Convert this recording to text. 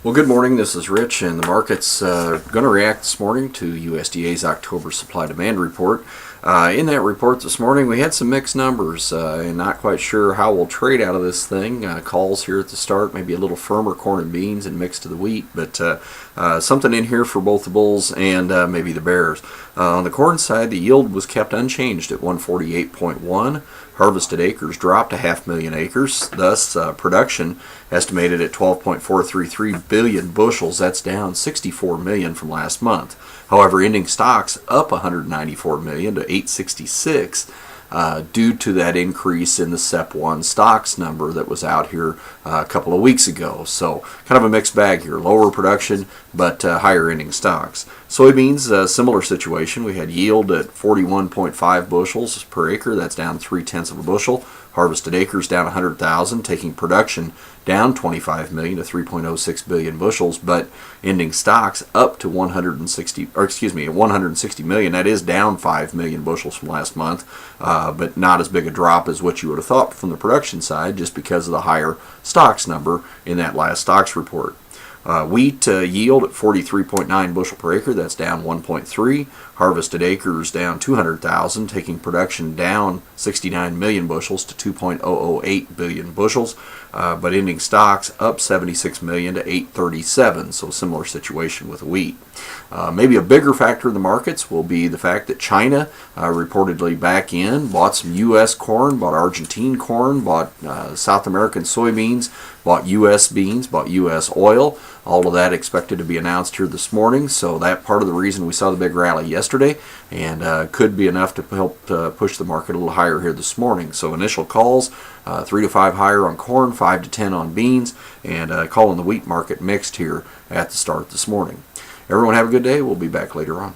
Well, good morning. This is Rich, and the market's going to react this morning to USDA's October supply-demand report. In that report this morning, we had some mixed numbers, and not quite sure how we'll trade out of this thing. Calls here at the start, maybe a little firmer corn and beans and mixed to the wheat, but something in here for both the bulls and maybe the bears. On the corn side, the yield was kept unchanged at 148.1. Harvested acres dropped to 500,000 acres, thus production estimated at 12.433 billion bushels. That's down 64 million from last month. However, ending stocks up 194 million to 866 due to that increase in the SEP1 stocks number that was out here a couple of weeks ago. So kind of a mixed bag here. Lower production, but higher ending stocks. Soybeans, similar situation. We had yield at 41.5 bushels per acre. That's down 0.3 of a bushel. Harvested acres down 100,000, taking production down 25 million to 3.06 billion bushels, but ending stocks up to 160 million. That is down 5 million bushels from last month, but not as big a drop as what you would have thought from the production side, just because of the higher stocks number in that last stocks report. Wheat yield at 43.9 bushel per acre, that's down 1.3. Harvested acres down 200,000, taking production down 69 million bushels to 2.008 billion bushels, but ending stocks up 76 million to 837, so similar situation with wheat. Maybe a bigger factor in the markets will be the fact that China reportedly back in, bought some U.S. corn, bought Argentine corn, bought South American soybeans, bought U.S. beans, bought U.S. oil. All of that expected to be announced here this morning, so that part of the reason we saw the big rally yesterday, and could be enough to help push the market a little higher here this morning. So initial calls, 3 to 5 higher on corn, 5 to 10 on beans, and calling the wheat market mixed here at the start this morning. Everyone have a good day. We'll be back later on.